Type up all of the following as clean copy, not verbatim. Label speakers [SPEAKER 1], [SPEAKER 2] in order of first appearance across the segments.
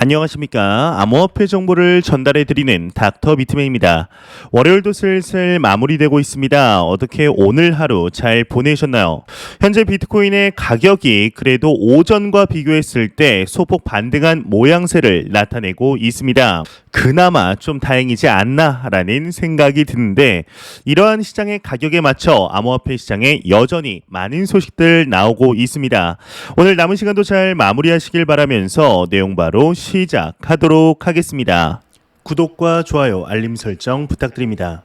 [SPEAKER 1] 안녕하십니까. 암호화폐 정보를 전달해드리는 닥터 비트맨입니다. 월요일도 슬슬 마무리되고 있습니다. 어떻게 오늘 하루 잘 보내셨나요? 현재 비트코인의 가격이 그래도 오전과 비교했을 때 소폭 반등한 모양새를 나타내고 있습니다. 그나마 좀 다행이지 않나라는 생각이 드는데, 이러한 시장의 가격에 맞춰 암호화폐 시장에 여전히 많은 소식들 나오고 있습니다. 오늘 남은 시간도 잘 마무리하시길 바라면서 내용 바로 시작하도록 하겠습니다. 구독과 좋아요, 알림 설정 부탁드립니다.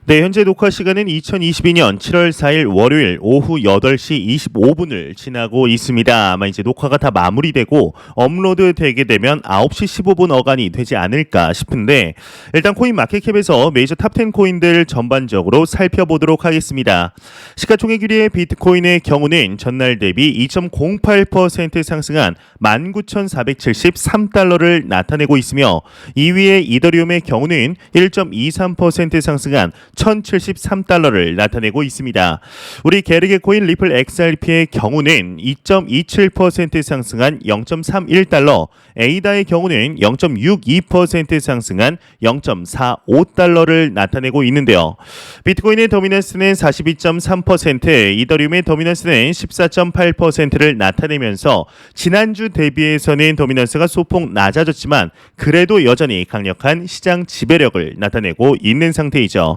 [SPEAKER 1] 네, 현재 녹화 시간은 2022년 7월 4일 월요일 오후 8시 25분을 지나고 있습니다. 아마 이제 녹화가 다 마무리되고 업로드 되게 되면 9시 15분 어간이 되지 않을까 싶은데, 일단 코인 마켓캡에서 메이저 탑10 코인들 전반적으로 살펴보도록 하겠습니다. 시가총액 1위의 비트코인의 경우는 전날 대비 2.08% 상승한 19,473달러를 나타내고 있으며, 2위의 이더리움의 경우는 1.23% 상승한 1,073달러를 나타내고 있습니다. 우리 게르게 코인 리플 XRP의 경우는 2.27% 상승한 0.31달러, 에이다의 경우는 0.62% 상승한 0.45달러를 나타내고 있는데요. 비트코인의 도미넌스는 42.3%, 이더리움의 도미넌스는 14.8%를 나타내면서 지난주 대비해서는 도미넌스가 소폭 낮아졌지만 그래도 여전히 강력한 시장 지배력을 나타내고 있는 상태이죠.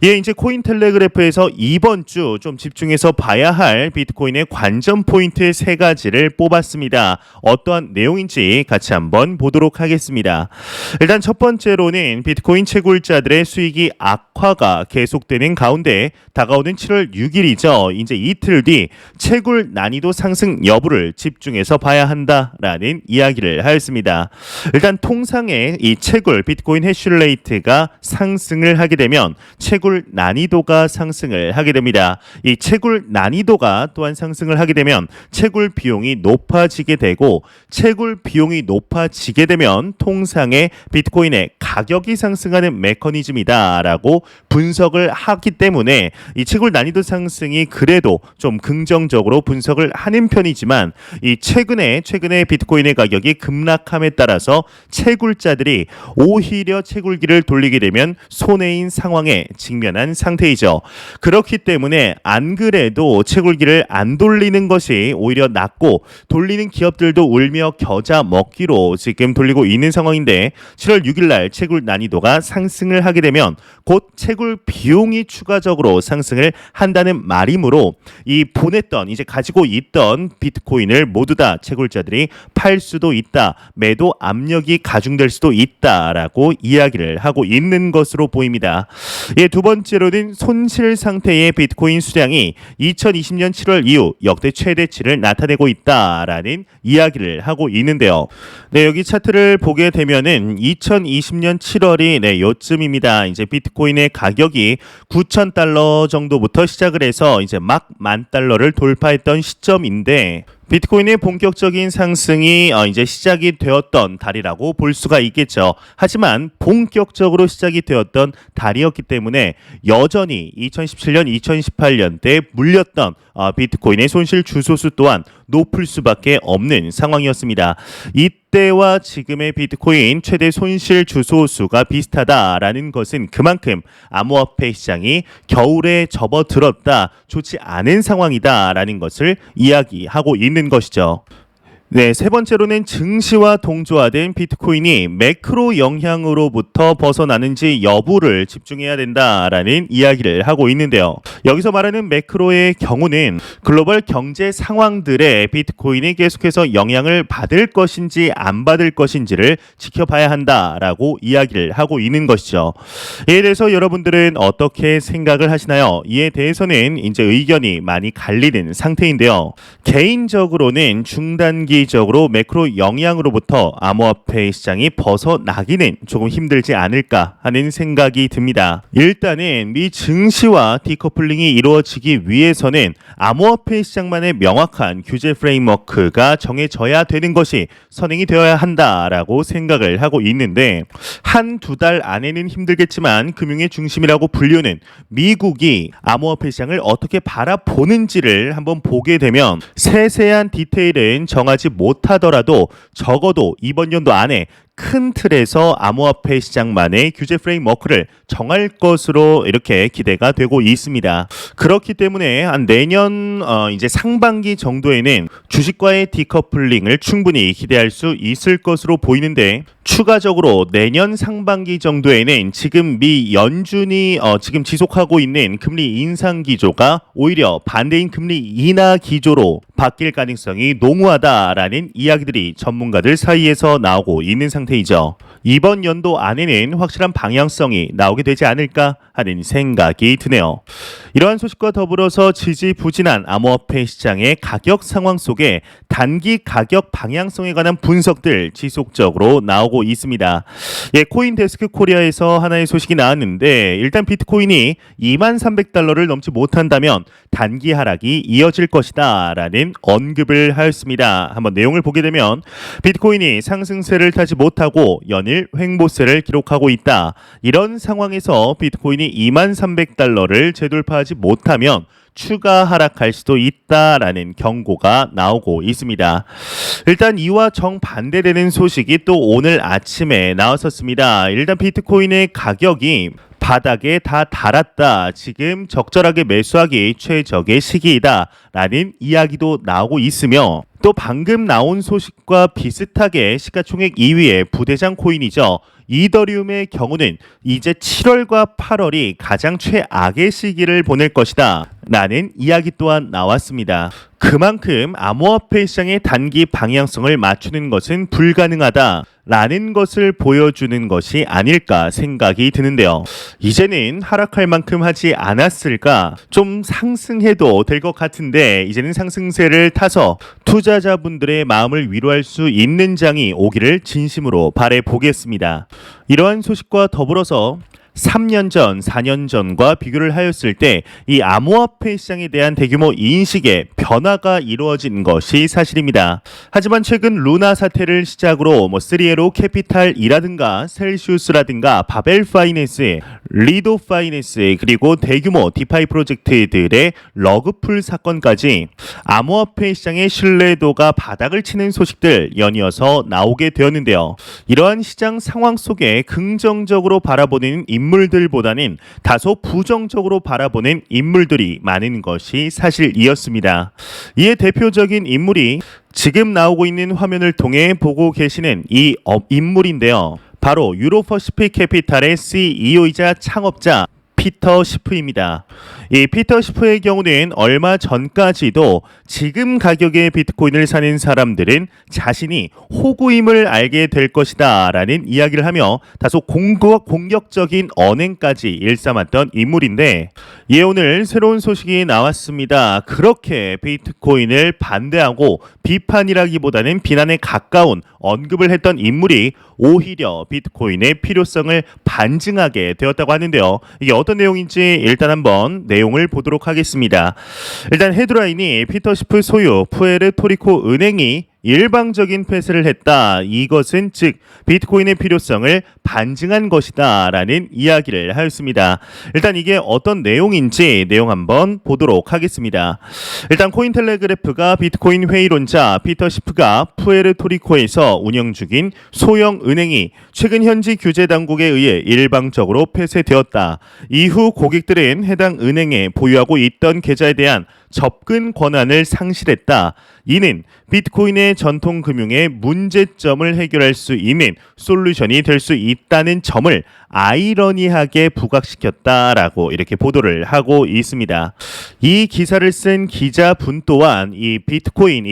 [SPEAKER 1] 예, 이제 코인텔레그래프에서 이번 주 좀 집중해서 봐야 할 비트코인의 관전 포인트 세 가지를 뽑았습니다. 어떠한 내용인지 같이 한번 보도록 하겠습니다. 일단 첫 번째로는 비트코인 채굴자들의 수익이 악화가 계속되는 가운데 다가오는 7월 6일이죠. 이제 이틀 뒤 채굴 난이도 상승 여부를 집중해서 봐야 한다라는 이야기를 하였습니다. 일단 통상의 이 채굴 비트코인 해시레이트가 상승을 하게 되면 채굴 난이도가 상승을 하게 됩니다. 이 채굴 난이도가 또한 상승을 하게 되면 채굴 비용이 높아지게 되고, 채굴 비용이 높아지게 되면 통상의 비트코인의 가격이 상승하는 메커니즘이다라고 분석을 하기 때문에 이 채굴 난이도 상승이 그래도 좀 긍정적으로 분석을 하는 편이지만, 이 최근에 비트코인의 가격이 급락함에 따라서 채굴자들이 오히려 채굴기를 돌리게 되면 손해인 상황에 직면한 상태이죠. 그렇기 때문에 안 그래도 채굴기를 안 돌리는 것이 오히려 낫고, 돌리는 기업들도 울며 겨자 먹기로 지금 돌리고 있는 상황인데, 7월 6일 날 채굴 난이도가 상승을 하게 되면 곧 채굴 비용이 추가적으로 상승을 한다는 말이므로, 이 보냈던 이제 가지고 있던 비트코인을 모두 다 채굴자들이 팔 수도 있다, 매도 압력이 가중될 수도 있다라고 이야기를 하고 있는 것으로 보입니다. 예, 두 번째로는 손실 상태의 비트코인 수량이 2020년 7월 이후 역대 최대치를 나타내고 있다라는 이야기를 하고 있는데요. 네, 여기 차트를 보게 되면은 2020년 7월이 요쯤입니다. 이제 비트코인의 가격이 9,000달러 정도부터 시작을 해서 이제 막 10,000달러를 돌파했던 시점인데, 비트코인의 본격적인 상승이 이제 시작이 되었던 달이라고 볼 수가 있겠죠. 하지만 본격적으로 시작이 되었던 달이었기 때문에 여전히 2017년, 2018년 때 물렸던 비트코인의 손실 주소수 또한 높을 수밖에 없는 상황이었습니다. 이때와 지금의 비트코인 최대 손실 주소수가 비슷하다라는 것은 그만큼 암호화폐 시장이 겨울에 접어들었다, 좋지 않은 상황이다라는 것을 이야기하고 있는 것이죠. 네, 세 번째로는 증시와 동조화된 비트코인이 매크로 영향으로부터 벗어나는지 여부를 집중해야 된다라는 이야기를 하고 있는데요. 여기서 말하는 매크로의 경우는 글로벌 경제 상황들에 비트코인이 계속해서 영향을 받을 것인지 안 받을 것인지를 지켜봐야 한다라고 이야기를 하고 있는 것이죠. 이에 대해서 여러분들은 어떻게 생각을 하시나요? 이에 대해서는 이제 의견이 많이 갈리는 상태인데요. 개인적으로는 중단기 적으로 매크로 영향으로부터 암호화폐 시장이 벗어나기는 조금 힘들지 않을까 하는 생각이 듭니다. 일단은 미 증시와 디커플링이 이루어지기 위해서는 암호화폐 시장만의 명확한 규제 프레임워크가 정해져야 되는 것이 선행이 되어야 한다라고 생각을 하고 있는데, 한두 달 안에는 힘들겠지만 금융의 중심이라고 불리는 미국이 암호화폐 시장을 어떻게 바라보는지를 한번 보게 되면 세세한 디테일은 정하지 못하더라도 적어도 이번 연도 안에 큰 틀에서 암호화폐 시장만의 규제 프레임워크를 정할 것으로 이렇게 기대가 되고 있습니다. 그렇기 때문에 한 내년 이제 상반기 정도에는 주식과의 디커플링을 충분히 기대할 수 있을 것으로 보이는데, 추가적으로 내년 상반기 정도에는 지금 미 연준이 지금 지속하고 있는 금리 인상 기조가 오히려 반대인 금리 인하 기조로 바뀔 가능성이 농후하다라는 이야기들이 전문가들 사이에서 나오고 있는 상태이죠. 이번 연도 안에는 확실한 방향성이 나오게 되지 않을까 하는 생각이 드네요. 이러한 소식과 더불어서 지지부진한 암호화폐 시장의 가격 상황 속에 단기 가격 방향성에 관한 분석들 지속적으로 나오고 있습니다. 코인데스크 코리아에서 하나의 소식이 나왔는데, 일단 비트코인이 23,300달러를 넘지 못한다면 단기 하락이 이어질 것이다 라는 언급을 하였습니다. 한번 내용을 보게 되면, 비트코인이 상승세를 타지 못하고 연일 횡보세를 기록하고 있다. 이런 상황에서 비트코인이 23,300달러를 재돌파하지 못하면 추가 하락할 수도 있다라는 경고가 나오고 있습니다. 일단 이와 정반대되는 소식이 또 오늘 아침에 나왔었습니다. 일단 비트코인의 가격이 바닥에 다 달았다. 지금 적절하게 매수하기 최적의 시기이다 라는 이야기도 나오고 있으며, 또 방금 나온 소식과 비슷하게 시가총액 2위의 부대장 코인이죠. 이더리움의 경우는 이제 7월과 8월이 가장 최악의 시기를 보낼 것이다 라는 이야기 또한 나왔습니다. 그만큼 암호화폐 시장의 단기 방향성을 맞추는 것은 불가능하다 라는 것을 보여주는 것이 아닐까 생각이 드는데요. 이제는 하락할 만큼 하지 않았을까? 좀 상승해도 될 것 같은데, 이제는 상승세를 타서 투자자분들의 마음을 위로할 수 있는 장이 오기를 진심으로 바라보겠습니다. 이러한 소식과 더불어서 3년 전, 4년 전과 비교를 하였을 때 이 암호화폐 시장에 대한 대규모 인식의 변화가 이루어진 것이 사실입니다. 하지만 최근 루나 사태를 시작으로 3에로 캐피탈이라든가 셀시우스라든가 바벨 파이낸스, 리도 파이낸스, 그리고 대규모 디파이 프로젝트들의 러그풀 사건까지 암호화폐 시장의 신뢰도가 바닥을 치는 소식들 연이어서 나오게 되었는데요. 이러한 시장 상황 속에 긍정적으로 바라보는 인물들보다는 다소 부정적으로 바라보는 인물들이 많은 것이 사실이었습니다. 이에 대표적인 인물이 지금 나오고 있는 화면을 통해 보고 계시는 이 인물인데요. 바로 유로퍼시픽 캐피탈의 CEO이자 창업자 피터 시프입니다. 이 피터 시프의 경우는 얼마 전까지도 지금 가격의 비트코인을 사는 사람들은 자신이 호구임을 알게 될 것이다 라는 이야기를 하며 다소 공격적인 언행까지 일삼았던 인물인데, 예, 오늘 새로운 소식이 나왔습니다. 그렇게 비트코인을 반대하고 비판이라기보다는 비난에 가까운 언급을 했던 인물이 오히려 비트코인의 필요성을 반증하게 되었다고 하는데요. 이게 어떤 내용인지 일단 한번 내용을 보도록 하겠습니다. 일단 헤드라인이 피터 시프 소유 푸에르토리코 은행이 일방적인 폐쇄를 했다. 이것은 즉 비트코인의 필요성을 반증한 것이다 라는 이야기를 하였습니다. 일단 이게 어떤 내용인지 내용 한번 보도록 하겠습니다. 일단 코인텔레그래프가 비트코인 회의론자 피터 시프가 푸에르토리코에서 운영 중인 소형 은행이 최근 현지 규제 당국에 의해 일방적으로 폐쇄되었다. 이후 고객들은 해당 은행에 보유하고 있던 계좌에 대한 접근 권한을 상실했다. 이는 비트코인의 전통 금융의 문제점을 해결할 수 있는 솔루션이 될 수 있다는 점을 아이러니하게 부각시켰다라고 이렇게 보도를 하고 있습니다. 이 기사를 쓴 기자분 또한 이 비트코인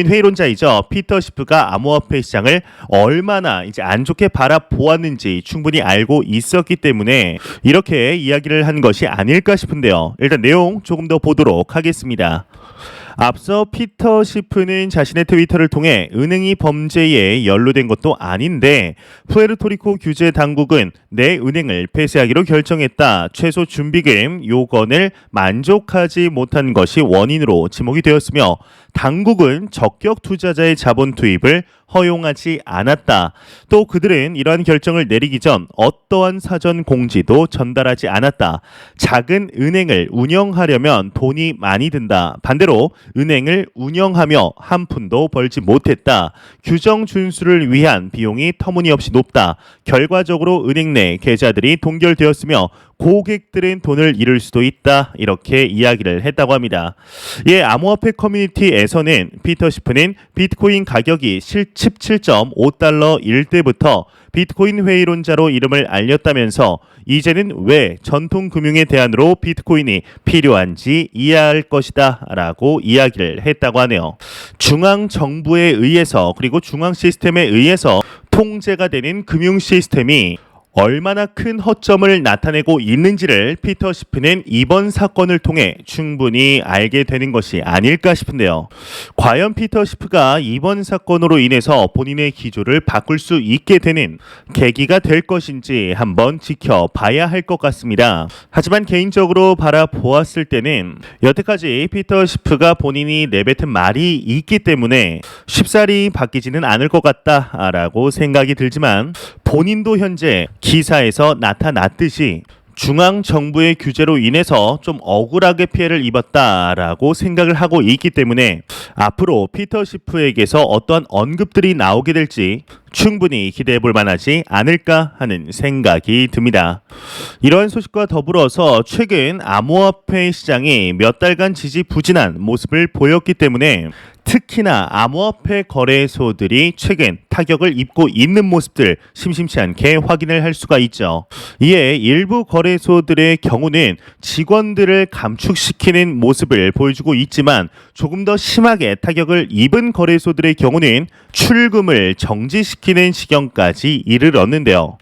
[SPEAKER 1] 회의론자이죠. 피터 시프가 암호화폐 시장을 얼마나 이제 안 좋게 바라보았는지 충분히 알고 있었기 때문에 이렇게 이야기를 한 것이 아닐까 싶은데요. 일단 내용 조금 더 보도록 하겠습니다. 앞서 피터 시프는 자신의 트위터를 통해 은행이 범죄에 연루된 것도 아닌데 푸에르토리코 규제 당국은 내 은행을 폐쇄하기로 결정했다. 최소 준비금 요건을 만족하지 못한 것이 원인으로 지목이 되었으며 당국은 적격 투자자의 자본 투입을 허용하지 않았다. 또 그들은 이러한 결정을 내리기 전 어떠한 사전 공지도 전달하지 않았다. 작은 은행을 운영하려면 돈이 많이 든다. 반대로 은행을 운영하며 한 푼도 벌지 못했다. 규정 준수를 위한 비용이 터무니없이 높다. 결과적으로 은행 내 계좌들이 동결되었으며 고객들은 돈을 잃을 수도 있다. 이렇게 이야기를 했다고 합니다. 예, 암호화폐 커뮤니티에서는 피터 시프는 비트코인 가격이 17.5달러일 때부터 비트코인 회의론자로 이름을 알렸다면서 이제는 왜 전통금융의 대안으로 비트코인이 필요한지 이해할 것이다 라고 이야기를 했다고 하네요. 중앙정부에 의해서 그리고 중앙 시스템에 의해서 통제가 되는 금융 시스템이 얼마나 큰 허점을 나타내고 있는지를 피터 시프는 이번 사건을 통해 충분히 알게 되는 것이 아닐까 싶은데요. 과연 피터 시프가 이번 사건으로 인해서 본인의 기조를 바꿀 수 있게 되는 계기가 될 것인지 한번 지켜봐야 할 것 같습니다. 하지만 개인적으로 바라보았을 때는 여태까지 피터 시프가 본인이 내뱉은 말이 있기 때문에 쉽사리 바뀌지는 않을 것 같다라고 생각이 들지만 본인도 현재 기사에서 나타났듯이 중앙정부의 규제로 인해서 좀 억울하게 피해를 입었다라고 생각을 하고 있기 때문에 앞으로 피터 시프에게서 어떠한 언급들이 나오게 될지 충분히 기대해 볼 만하지 않을까 하는 생각이 듭니다. 이러한 소식과 더불어서 최근 암호화폐 시장이 몇 달간 지지부진한 모습을 보였기 때문에 특히나 암호화폐 거래소들이 최근 타격을 입고 있는 모습들 심심치 않게 확인을 할 수가 있죠. 이에 일부 거래소들의 경우는 직원들을 감축시키는 모습을 보여주고 있지만 조금 더 심하게 타격을 입은 거래소들의 경우는 출금을 정지시키는 지경까지 이르렀는데요.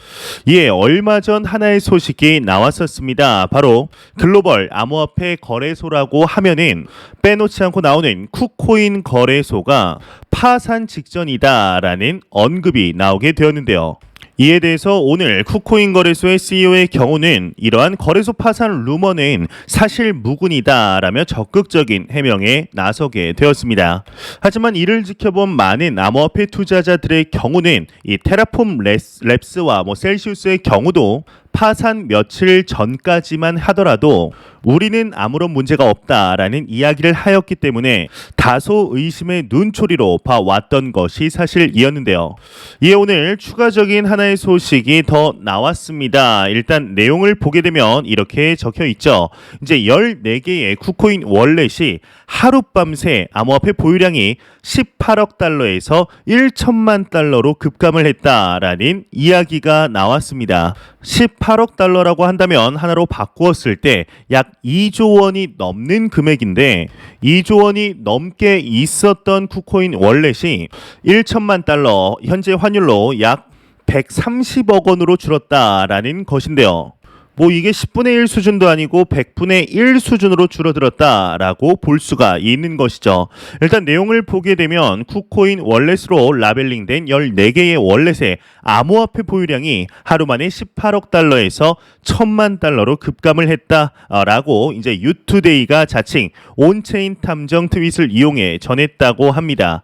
[SPEAKER 1] 이에 얼마 전 하나의 소식이 나왔었습니다. 바로 글로벌 암호화폐 거래소라고 하면은 빼놓지 않고 나오는 쿠코인 거래소가 파산 직전이다라는 언급이 나오게 되었는데요. 이에 대해서 오늘 쿠코인 거래소의 CEO의 경우는 이러한 거래소 파산 루머는 사실 무근이다라며 적극적인 해명에 나서게 되었습니다. 하지만 이를 지켜본 많은 암호화폐 투자자들의 경우는 이 테라폼 랩스와 셀시우스의 경우도 파산 며칠 전까지만 하더라도 우리는 아무런 문제가 없다라는 이야기를 하였기 때문에 다소 의심의 눈초리로 봐왔던 것이 사실이었는데요. 이에 오늘 추가적인 하나의 소식이 더 나왔습니다. 일단 내용을 보게 되면 이렇게 적혀 있죠. 이제 14개의 쿠코인 월렛이 하룻밤새 암호화폐 보유량이 18억 달러에서 1천만 달러로 급감을 했다라는 이야기가 나왔습니다. 18억 달러라고 한다면 하나로 바꾸었을 때 약 2조 원이 넘는 금액인데 2조 원이 넘게 있었던 쿠코인 월렛이 1천만 달러 현재 환율로 약 130억 원으로 줄었다라는 것인데요. 뭐 이게 10분의 1 수준도 아니고 100분의 1 수준으로 줄어들었다라고 볼 수가 있는 것이죠. 일단 내용을 보게 되면 쿠코인 월렛으로 라벨링된 14개의 월렛의 암호화폐 보유량이 하루 만에 18억 달러에서 1000만 달러로 급감을 했다라고 이제 유투데이가 자칭 온체인 탐정 트윗을 이용해 전했다고 합니다.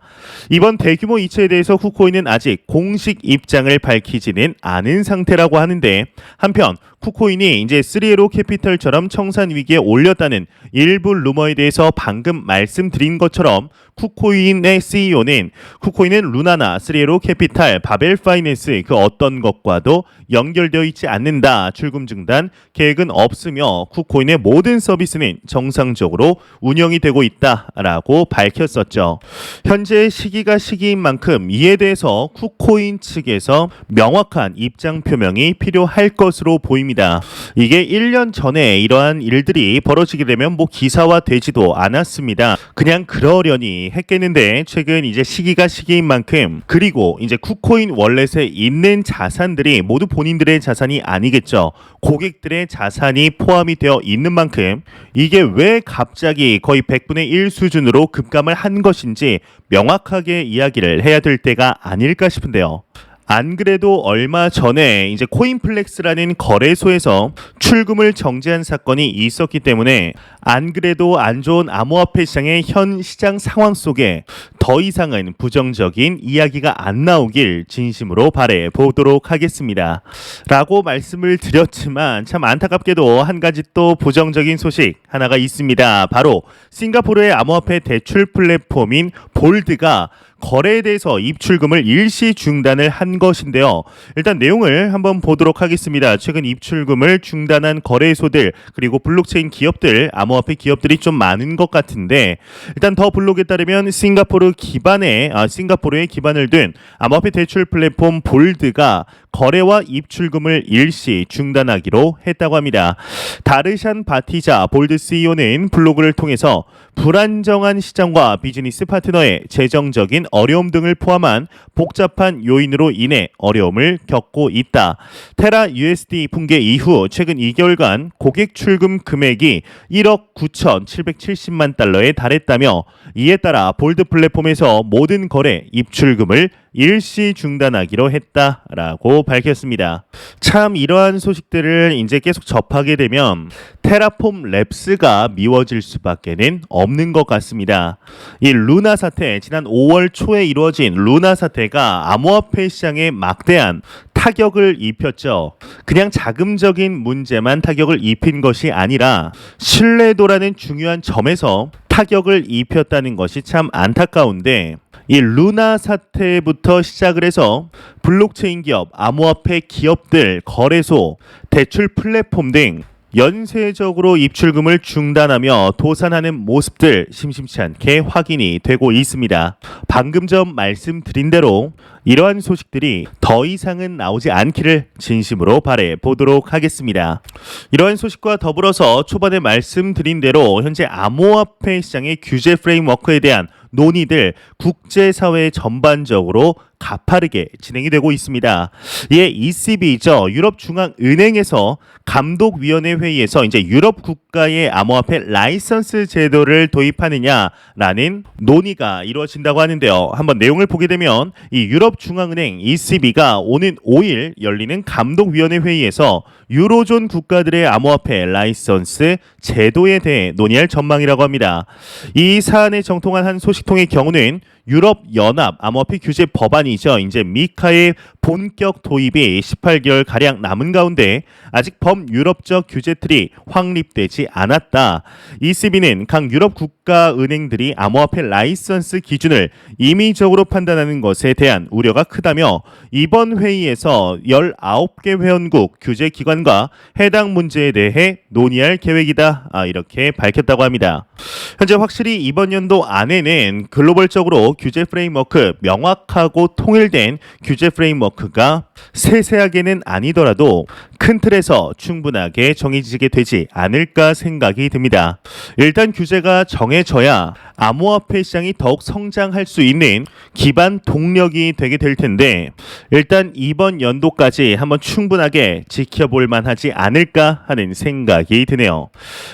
[SPEAKER 1] 이번 대규모 이체에 대해서 쿠코인은 아직 공식 입장을 밝히지는 않은 상태라고 하는데 한편 쿠코인이 이제 3에로 캐피털처럼 청산 위기에 올렸다는 일부 루머에 대해서 방금 말씀드린 것처럼 쿠코인의 CEO는 쿠코인은 루나나 3에로 캐피탈, 바벨 파이낸스 그 어떤 것과도 연결되어 있지 않는다. 출금 중단 계획은 없으며 쿠코인의 모든 서비스는 정상적으로 운영이 되고 있다라고 밝혔었죠. 현재 시기가 시기인 만큼 이에 대해서 쿠코인 측에서 명확한 입장 표명이 필요할 것으로 보입니다. 이게 1년 전에 이러한 일들이 벌어지게 되면 뭐 기사화되지도 않았습니다. 그냥 그러려니 했겠는데 최근 이제 시기가 시기인 만큼 그리고 이제 쿠코인 월렛에 있는 자산들이 모두 본인들의 자산이 아니겠죠. 고객들의 자산이 포함이 되어 있는 만큼 이게 왜 갑자기 거의 100분의 1 수준으로 급감을 한 것인지 명확하게 이야기를 해야 될 때가 아닐까 싶은데요. 안 그래도 얼마 전에 이제 코인플렉스라는 거래소에서 출금을 정지한 사건이 있었기 때문에 안 그래도 안 좋은 암호화폐 시장의 현 시장 상황 속에 더 이상은 부정적인 이야기가 안 나오길 진심으로 바래 보도록 하겠습니다. 라고 말씀을 드렸지만 참 안타깝게도 한 가지 또 부정적인 소식 하나가 있습니다. 바로 싱가포르의 암호화폐 대출 플랫폼인 볼드가 거래에 대해서 입출금을 일시 중단을 한 것인데요. 일단 내용을 한번 보도록 하겠습니다. 최근 입출금을 중단한 거래소들 그리고 블록체인 기업들, 암호화폐 기업들이 좀 많은 것 같은데 일단 더 블록에 따르면 싱가포르의 기반을 둔 암호화폐 대출 플랫폼 볼드가 거래와 입출금을 일시 중단하기로 했다고 합니다. 다르샨 바티자 볼드 CEO는 블로그를 통해서 불안정한 시장과 비즈니스 파트너의 재정적인 어려움 등을 포함한 복잡한 요인으로 인해 어려움을 겪고 있다. 테라 USD 붕괴 이후 최근 2개월간 고객 출금 금액이 1억 9,770만 달러에 달했다며 이에 따라 볼드 플랫폼에서 모든 거래 입출금을 일시 중단하기로 했다라고 밝혔습니다. 참 이러한 소식들을 이제 계속 접하게 되면 테라폼 랩스가 미워질 수밖에는 없는 것 같습니다. 이 루나 사태, 지난 5월 초에 이루어진 루나 사태가 암호화폐 시장에 막대한 타격을 입혔죠. 그냥 자금적인 문제만 타격을 입힌 것이 아니라 신뢰도라는 중요한 점에서 타격을 입혔다는 것이 참 안타까운데 이 루나 사태부터 시작을 해서 블록체인 기업, 암호화폐 기업들, 거래소, 대출 플랫폼 등 연쇄적으로 입출금을 중단하며 도산하는 모습들 심심치 않게 확인이 되고 있습니다. 방금 전 말씀드린 대로 이러한 소식들이 더 이상은 나오지 않기를 진심으로 바래 보도록 하겠습니다. 이러한 소식과 더불어서 초반에 말씀드린 대로 현재 암호화폐 시장의 규제 프레임워크에 대한 논의들 국제사회 전반적으로 가파르게 진행이 되고 있습니다. 이에 ECB죠. 유럽중앙은행에서 감독위원회 회의에서 이제 유럽 국가의 암호화폐 라이선스 제도를 도입하느냐라는 논의가 이루어진다고 하는데요. 한번 내용을 보게 되면 이 유럽중앙은행 ECB가 오는 5일 열리는 감독위원회 회의에서 유로존 국가들의 암호화폐 라이선스 제도에 대해 논의할 전망이라고 합니다. 이 사안에 정통한 한 소식통의 경우는 유럽 연합 암호화폐 규제 법안이죠. 이제 미카의 본격 도입이 18개월 가량 남은 가운데 아직 범유럽적 규제 틀이 확립되지 않았다. ECB는 각 유럽 국가 은행들이 암호화폐 라이선스 기준을 임의적으로 판단하는 것에 대한 우려가 크다며 이번 회의에서 19개 회원국 규제 기관과 해당 문제에 대해 논의할 계획이다. 이렇게 밝혔다고 합니다. 현재 확실히 이번 연도 안에는 글로벌적으로 규제 프레임워크, 명확하고 통일된 규제 프레임워크가 세세하게는 아니더라도 큰 틀에서 충분하게 정해지게 되지 않을까 생각이 듭니다. 일단 규제가 정해져야 암호화폐 시장이 더욱 성장할 수 있는 기반 동력이 되게 될 텐데 일단 이번 연도까지 한번 충분하게 지켜볼 만하지 않을까 하는 생각이 드네요.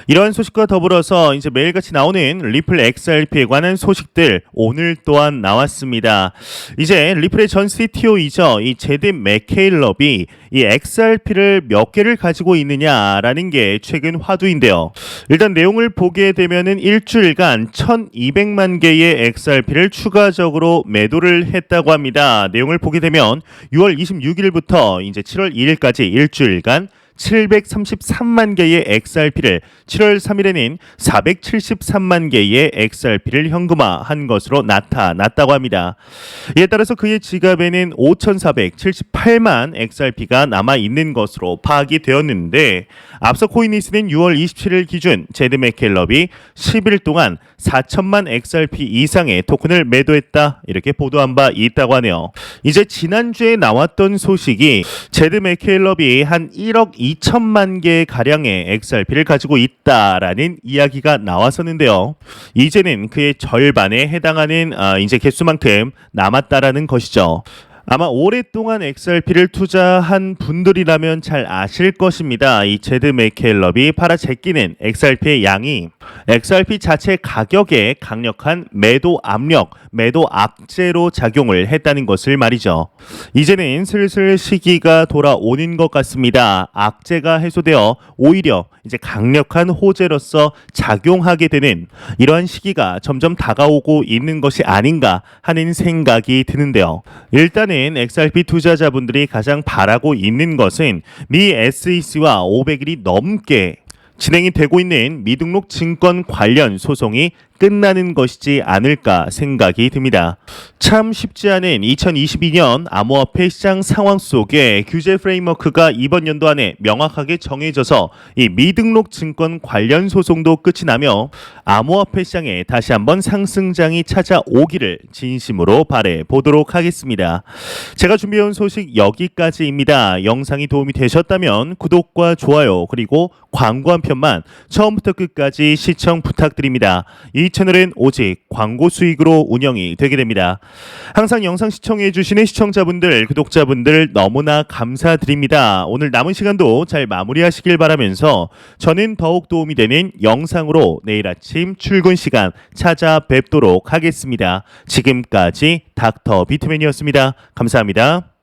[SPEAKER 1] 이러한 소식과 더불어서 이제 매일같이 나오는 리플 XRP에 관한 소식들 오늘 또한 나왔습니다. 이제 리플의 전 CTO이죠. 이 제드 맥케일럽이 이 XRP를 몇 개를 가지고 있느냐라는 게 최근 화두인데요. 일단 내용을 보게 되면은 일주일간 1,200만 개의 XRP를 추가적으로 매도를 했다고 합니다. 내용을 보게 되면 6월 26일부터 이제 7월 2일까지 일주일간 733만 개의 XRP를 7월 3일에는 473만 개의 XRP를 현금화한 것으로 나타났다고 합니다. 이에 따라서 그의 지갑에는 5,478만 XRP가 남아 있는 것으로 파악이 되었는데 앞서 코인리스는 6월 27일 기준 제드 맥켈럽이 10일 동안 4천만 XRP 이상의 토큰을 매도했다 이렇게 보도한 바 있다고 하네요. 이제 지난주에 나왔던 소식이 제드 맥켈럽이 한 1억 2천만 개 가량의 XRP를 가지고 있다라는 이야기가 나왔었는데요. 이제는 그의 절반에 해당하는 이제 개수만큼 남았다라는 것이죠. 아마 오랫동안 XRP를 투자한 분들이라면 잘 아실 것입니다. 이 제드 맥켈럽이 팔아 제끼는 XRP의 양이 XRP 자체 가격에 강력한 매도 압력, 매도 악재로 작용을 했다는 것을 말이죠. 이제는 슬슬 시기가 돌아오는 것 같습니다. 악재가 해소되어 오히려 이제 강력한 호재로서 작용하게 되는 이러한 시기가 점점 다가오고 있는 것이 아닌가 하는 생각이 드는데요. 일단은 XRP 투자자분들이 가장 바라고 있는 것은 미 SEC와 500일이 넘게 진행이 되고 있는 미등록 증권 관련 소송이 끝나는 것이지 않을까 생각이 듭니다. 참 쉽지 않은 2022년 암호화폐 시장 상황 속에 규제 프레임워크가 이번 연도 안에 명확하게 정해져서 이 미등록 증권 관련 소송도 끝이 나며 암호화폐 시장에 다시 한번 상승장이 찾아오기를 진심으로 바래 보도록 하겠습니다. 제가 준비해온 소식 여기까지입니다. 영상이 도움이 되셨다면 구독과 좋아요 그리고 광고 한 편만 처음부터 끝까지 시청 부탁드립니다. 이 채널은 오직 광고 수익으로 운영이 되게 됩니다. 항상 영상 시청해 주시는 시청자분들, 구독자분들 너무나 감사드립니다. 오늘 남은 시간도 잘 마무리하시길 바라면서 저는 더욱 도움이 되는 영상으로 내일 아침 출근 시간 찾아뵙도록 하겠습니다. 지금까지 닥터 비트맨이었습니다. 감사합니다.